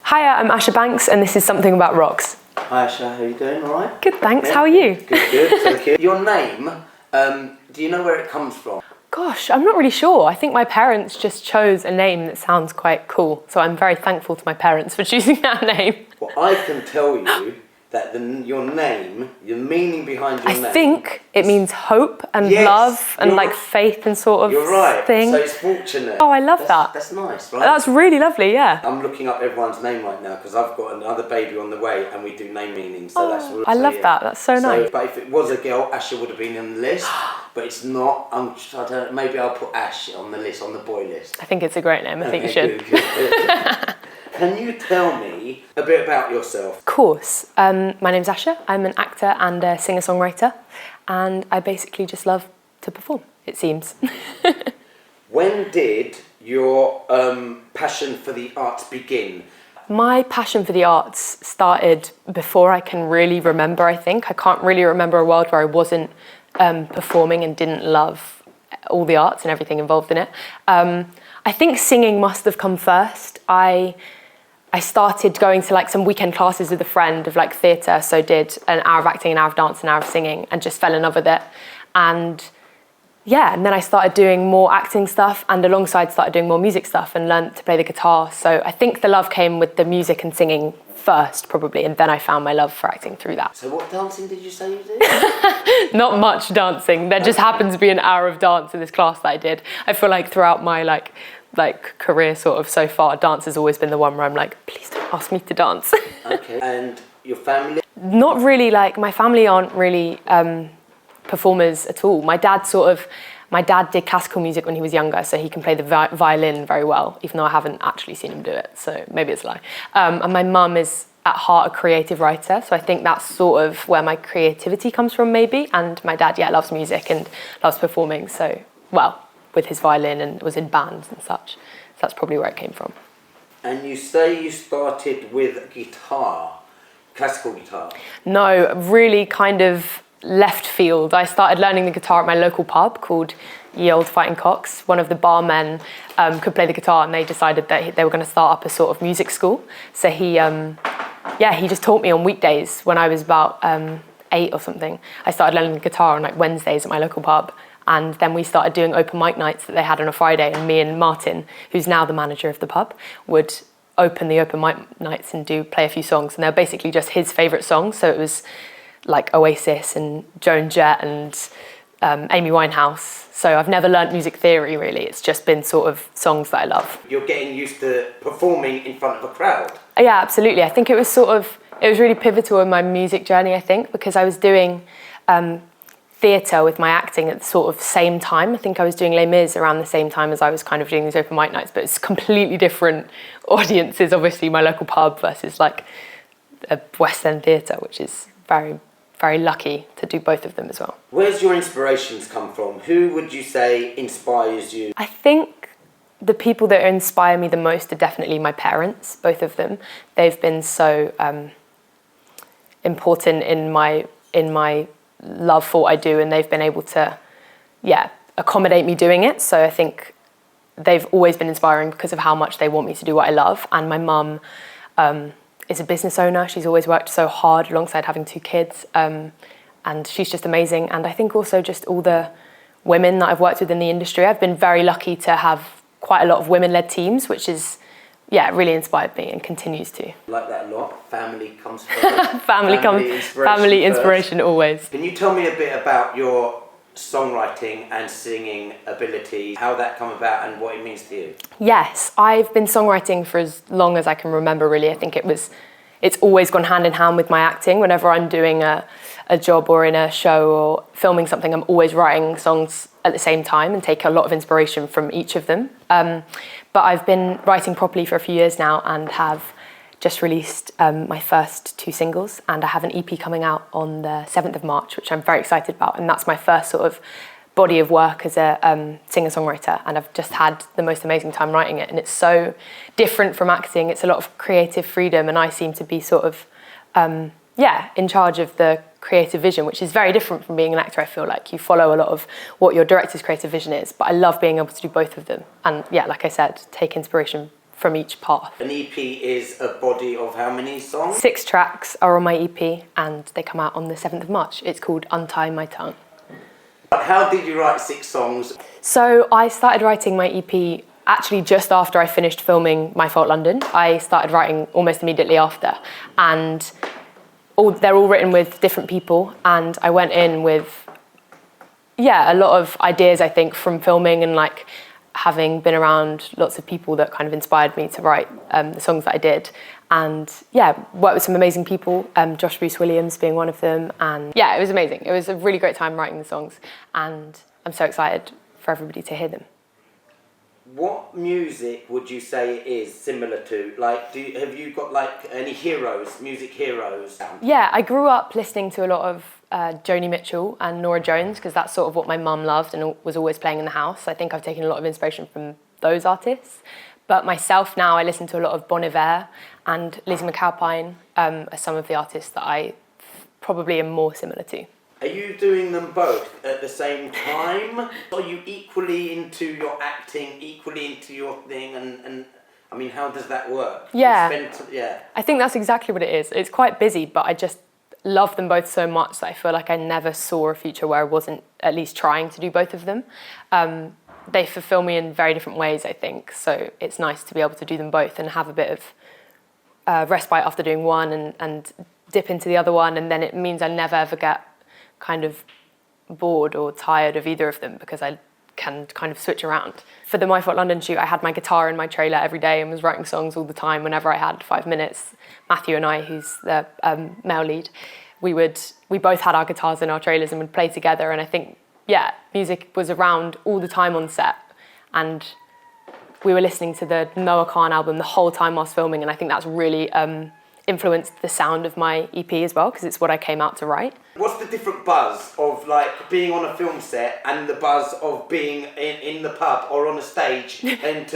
Hiya, I'm Asha Banks and this is Something About Rocks. Hi Asha, how are you doing? All right? Good, thanks. Yeah. How are you? Good, thank you. Your name, do you know where it comes from? Gosh, I'm not really sure. I think my parents just chose a name that sounds quite cool. So I'm very thankful to my parents for choosing that name. Well, I can tell you that your name, the meaning behind your name... I think it means hope and love and like faith and sort of You're right, thing. so it's fortunate. Oh, I love that. That's nice, right? That's really lovely, yeah. I'm looking up everyone's name right now because I've got another baby on the way and we do name meanings, so that's really... I love that, that's so nice. But if it was a girl, Asha would have been on the list, but it's not. I don't, maybe I'll put Ash on the list, on the boy list. I think it's a great name, I think you should. Good. Can you tell me a bit about yourself? Of course. My name's Asha. I'm an actor and a singer-songwriter, and I basically just love to perform, it seems. When did your passion for the arts begin? My passion for the arts started before I can really remember, I think. I can't really remember a world where I wasn't performing and didn't love all the arts and everything involved in it. I think singing must have come first. I started going to like some weekend classes with a friend of like theatre, so did an hour of acting, an hour of dance, an hour of singing, and just fell in love with it. And yeah, and then I started doing more acting stuff and alongside started doing more music stuff and learned to play the guitar. So I think the love came with the music and singing first probably, and then I found my love for acting through that. So what dancing did you say you did? Not much dancing. There just happened to be an hour of dance in this class that I did. I feel like throughout my like career sort of so far, dance has always been the one where I'm like, please don't ask me to dance. Okay, and your family? Not really, like my family aren't really performers at all. My dad did classical music when he was younger, so he can play the violin very well, even though I haven't actually seen him do it, so maybe it's a lie. And my mum is at heart a creative writer, so I think that's sort of where my creativity comes from maybe. And my dad, yeah, loves music and loves performing, so, well, with his violin and was in bands and such. So that's probably where it came from. And you say you started with guitar, classical guitar? No, really kind of left field. I started learning the guitar at my local pub called Ye Old Fighting Cocks. One of the barmen could play the guitar and they decided that they were going to start up a sort of music school. So he just taught me on weekdays when I was about 8 or something. I started learning the guitar on like Wednesdays at my local pub. And then we started doing open mic nights that they had on a Friday, and me and Martin, who's now the manager of the pub, would open the open mic nights and play a few songs. And they're basically just his favourite songs. So it was like Oasis and Joan Jett and Amy Winehouse. So I've never learnt music theory really. It's just been sort of songs that I love. You're getting used to performing in front of a crowd. Yeah, absolutely. I think it was really pivotal in my music journey, I think, because I was doing theatre with my acting at the sort of same time. I think I was doing Les Mis around the same time as I was kind of doing these open mic nights, but it's completely different audiences, obviously my local pub versus like a West End theatre, which is very, very lucky to do both of them as well. Where's your inspirations come from? Who would you say inspires you? I think the people that inspire me the most are definitely my parents, both of them. They've been so important in my love for what I do, and they've been able to, accommodate me doing it. So I think they've always been inspiring because of how much they want me to do what I love. And my mum is a business owner. She's always worked so hard alongside having 2 kids, and she's just amazing. And I think also just all the women that I've worked with in the industry, I've been very lucky to have quite a lot of women-led teams, which is really inspired me and continues to. Like that a lot. Family comes first. Family inspiration always. Can you tell me a bit about your songwriting and singing ability, how that come about and what it means to you? Yes, I've been songwriting for as long as I can remember really. I think it's always gone hand in hand with my acting. Whenever I'm doing a job or in a show or filming something, I'm always writing songs at the same time and take a lot of inspiration from each of them. But I've been writing properly for a few years now and have just released my first 2 singles, and I have an EP coming out on the 7th of March, which I'm very excited about, and that's my first sort of body of work as a singer-songwriter, and I've just had the most amazing time writing it, and it's so different from acting. It's a lot of creative freedom, and I seem to be sort of in charge of the creative vision, which is very different from being an actor. I feel like you follow a lot of what your director's creative vision is, but I love being able to do both of them. And yeah, like I said, take inspiration from each path. An EP is a body of how many songs? 6 tracks are on my EP and they come out on the 7th of March. It's called Untie My Tongue. How did you write 6 songs? So I started writing my EP actually just after I finished filming My Fault London. I started writing almost immediately after, and they're all written with different people, and I went in with a lot of ideas, I think, from filming and like having been around lots of people that kind of inspired me to write the songs that I did. And worked with some amazing people, Josh Bruce Williams being one of them. And it was amazing. It was a really great time writing the songs, and I'm so excited for everybody to hear them. What music would you say it is similar to? Like, have you got like any heroes, music heroes? Yeah, I grew up listening to a lot of Joni Mitchell and Norah Jones, because that's sort of what my mum loved and was always playing in the house. I think I've taken a lot of inspiration from those artists. But myself now, I listen to a lot of Bon Iver and Lizzie McAlpine are some of the artists that I probably am more similar to. Are you doing them both at the same time? Are you equally into your acting, equally into your thing? And I mean, how does that work? Yeah. I think that's exactly what it is. It's quite busy, but I just love them both so much that I feel like I never saw a future where I wasn't at least trying to do both of them. They fulfill me in very different ways, I think. So it's nice to be able to do them both and have a bit of respite after doing one and dip into the other one. And then it means I never ever get kind of bored or tired of either of them, because I can kind of switch around. For the My Fault London shoot, I had my guitar in my trailer every day and was writing songs all the time whenever I had 5 minutes. Matthew and I, who's the male lead, we both had our guitars in our trailers and would play together. And I think, music was around all the time on set. And we were listening to the Noah Khan album the whole time whilst filming. And I think that's really influenced the sound of my EP as well, because it's what I came out to write. What's the different buzz of like being on a film set and the buzz of being in the pub or on a stage and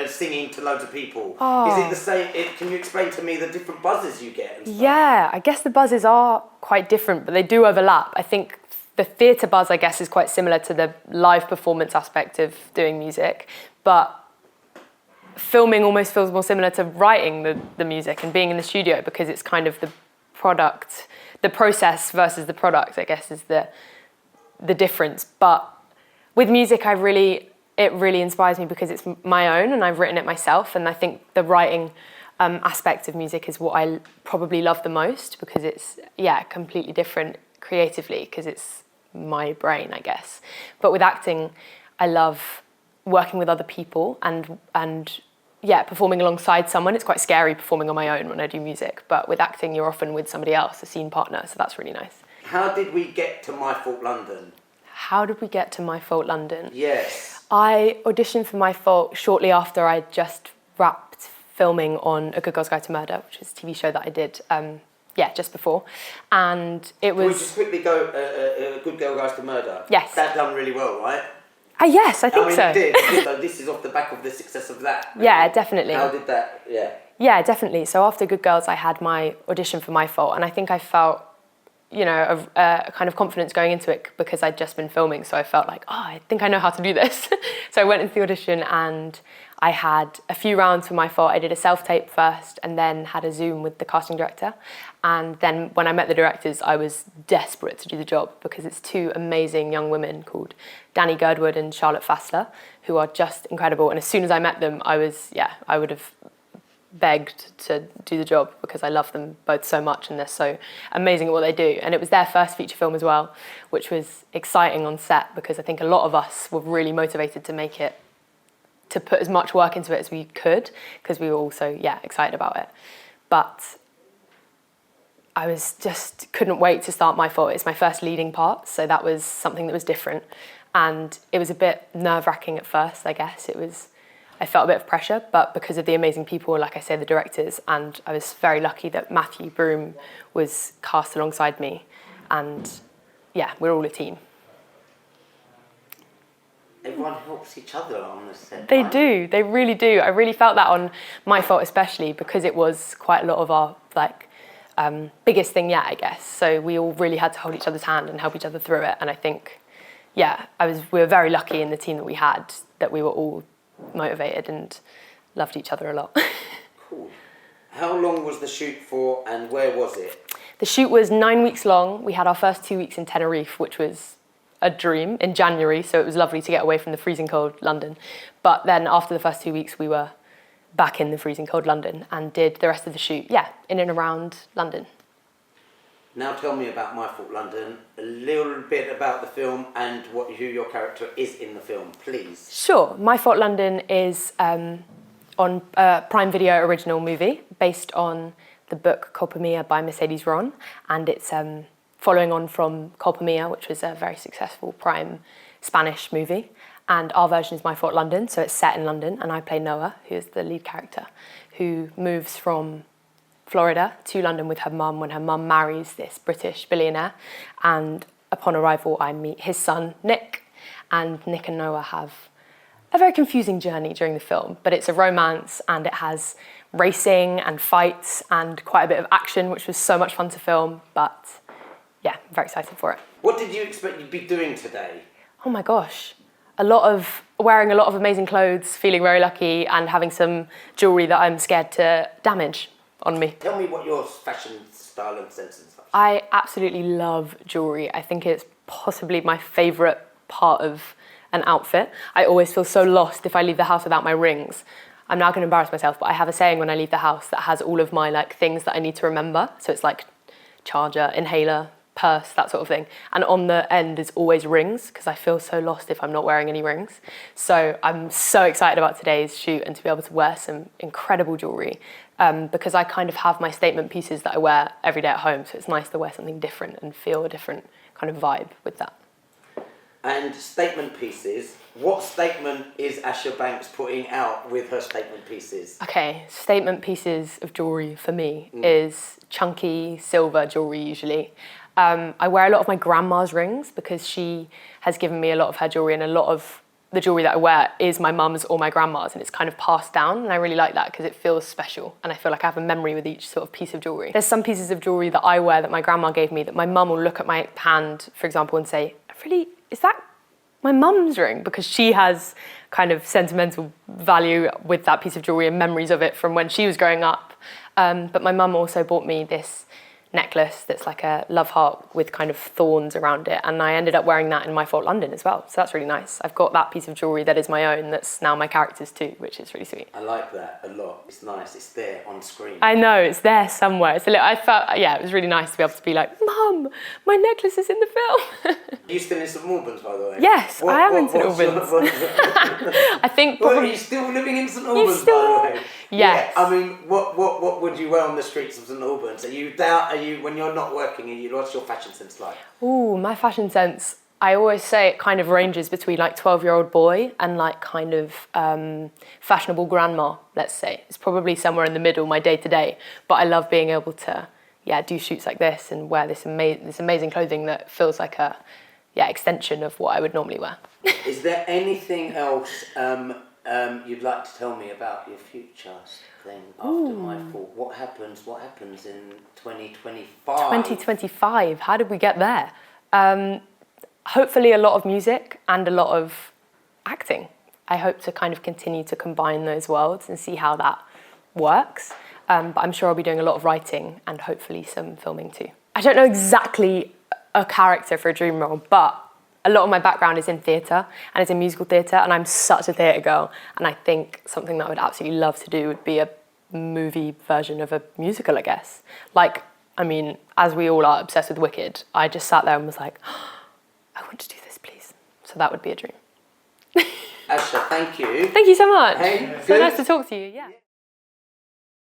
singing to loads of people? Is it the same? Can you explain to me the different buzzes you get? And stuff? Yeah, I guess the buzzes are quite different, but they do overlap. I think the theatre buzz, I guess, is quite similar to the live performance aspect of doing music, but filming almost feels more similar to writing the music and being in the studio, because it's kind of the product, the process versus the product, I guess, is the difference. But with music, it really inspires me because it's my own and I've written it myself. And I think the writing aspect of music is what I probably love the most, because it's, completely different creatively, because it's my brain, I guess. But with acting, I love working with other people and performing alongside someone. It's quite scary performing on my own when I do music, but with acting, you're often with somebody else, a scene partner, so that's really nice. How did we get to My Fault London? How did we get to My Fault London? Yes. I auditioned for My Fault shortly after I just wrapped filming on A Good Girl's Guide to Murder, which is a TV show that I did just before. And it was... Can we just quickly go, A Good Girl Guides to Murder? Yes. That done really well, right? Yes, I think so. It did. So this is off the back of the success of that. Really. Yeah, definitely. How did that, Yeah, definitely. So after Good Girls, I had my audition for My Fault, and I think I felt, a kind of confidence going into it because I'd just been filming, so I felt like, I think I know how to do this. So I went into the audition and I had a few rounds for My Fault. I did a self-tape first and then had a Zoom with the casting director. And then when I met the directors, I was desperate to do the job because it's 2 amazing young women called Danny Girdwood and Charlotte Fassler, who are just incredible. And as soon as I met them, I would have begged to do the job because I love them both so much and they're so amazing at what they do. And it was their first feature film as well, which was exciting on set because I think a lot of us were really motivated to make it, to put as much work into it as we could, because we were also, excited about it. But I couldn't wait to start My Fault. It's my first leading part, so that was something that was different. And it was a bit nerve-wracking at first, I guess. I felt a bit of pressure, but because of the amazing people, like I say, the directors, and I was very lucky that Matthew Broome was cast alongside me. And we're all a team. Everyone helps each other on the set. They do, they really do. I really felt that on My Fault especially because it was quite a lot of our biggest thing yet, I guess. So we all really had to hold each other's hand and help each other through it. And I think, we were very lucky in the team that we had, that we were all motivated and loved each other a lot. Cool. How long was the shoot for and where was it? The shoot was 9 weeks long. We had our first 2 weeks in Tenerife, which was a dream, in January, so it was lovely to get away from the freezing cold London. But then after the first 2 weeks, we were back in the freezing cold London and did the rest of the shoot, in and around London. Now tell me about My Fault London, a little bit about the film and who your character is in the film, please. Sure. My Fault London is on a Prime Video original movie based on the book Culpa Mia by Mercedes Ron, and it's following on from Culpa Mia, which was a very successful Prime Spanish movie. And our version is My Fault London, so it's set in London, and I play Noah, who is the lead character, who moves from Florida to London with her mum when her mum marries this British billionaire. And upon arrival, I meet his son, Nick, and Nick and Noah have a very confusing journey during the film, but it's a romance and it has racing and fights and quite a bit of action, which was so much fun to film, but yeah, I'm very excited for it. What did you expect you'd be doing today? Oh my gosh. Wearing a lot of amazing clothes, feeling very lucky, and having some jewellery that I'm scared to damage on me. Tell me what your fashion style and sense and stuff. I absolutely love jewellery. I think it's possibly my favourite part of an outfit. I always feel so lost if I leave the house without my rings. I'm now going to embarrass myself, but I have a saying when I leave the house that has all of my things that I need to remember. So it's like charger, inhaler, purse, that sort of thing. And on the end is always rings, because I feel so lost if I'm not wearing any rings. So I'm so excited about today's shoot and to be able to wear some incredible jewellery, because I kind of have my statement pieces that I wear every day at home. So it's nice to wear something different and feel a different kind of vibe with that. And statement pieces, what statement is Asha Banks putting out with her statement pieces? Okay, statement pieces of jewellery for me is chunky silver jewellery usually. I wear a lot of my grandma's rings because she has given me a lot of her jewellery, and a lot of the jewellery that I wear is my mum's or my grandma's, and it's kind of passed down, and I really like that because it feels special and I feel like I have a memory with each sort of piece of jewellery. There's some pieces of jewellery that I wear that my grandma gave me that my mum will look at my hand, for example, and say, really, is that my mum's ring? Because she has kind of sentimental value with that piece of jewellery and memories of it from when she was growing up. But my mum also bought me this necklace that's like a love heart with kind of thorns around it, and I ended up wearing that in My Fault London as well, so that's really nice. I've got that piece of jewellery that is my own that's now my character's too, which is really sweet. I like that a lot. It's nice, it's there on screen. I know, it's there somewhere. I felt, it was really nice to be able to be like, Mum, my necklace is in the film. Are you still in St Albans, by the way? Yes, I am in St Albans. I think probably... Well, are you still living in St Albans, by the way? Yes. Yeah, I mean, what would you wear on the streets of St Albans? When you're not working, what's your fashion sense like? Ooh, my fashion sense, I always say it kind of ranges between 12-year-old boy and kind of fashionable grandma, let's say. It's probably somewhere in the middle, my day-to-day, but I love being able to do shoots like this and wear this amazing clothing that feels like a extension of what I would normally wear. Is there anything else you'd like to tell me about your future thing after My Fault? What happens in 2025? 2025, how did we get there? Hopefully a lot of music and a lot of acting. I hope to kind of continue to combine those worlds and see how that works. But I'm sure I'll be doing a lot of writing and hopefully some filming too. I don't know exactly a character for a dream role, but a lot of my background is in theatre and it's in musical theatre, and I'm such a theatre girl, and I think something that I would absolutely love to do would be a movie version of a musical, I guess. As we all are obsessed with Wicked, I just sat there and was like, I want to do this, please. So that would be a dream. Asha, thank you. Thank you so much. Hey, so nice to talk to you, yeah.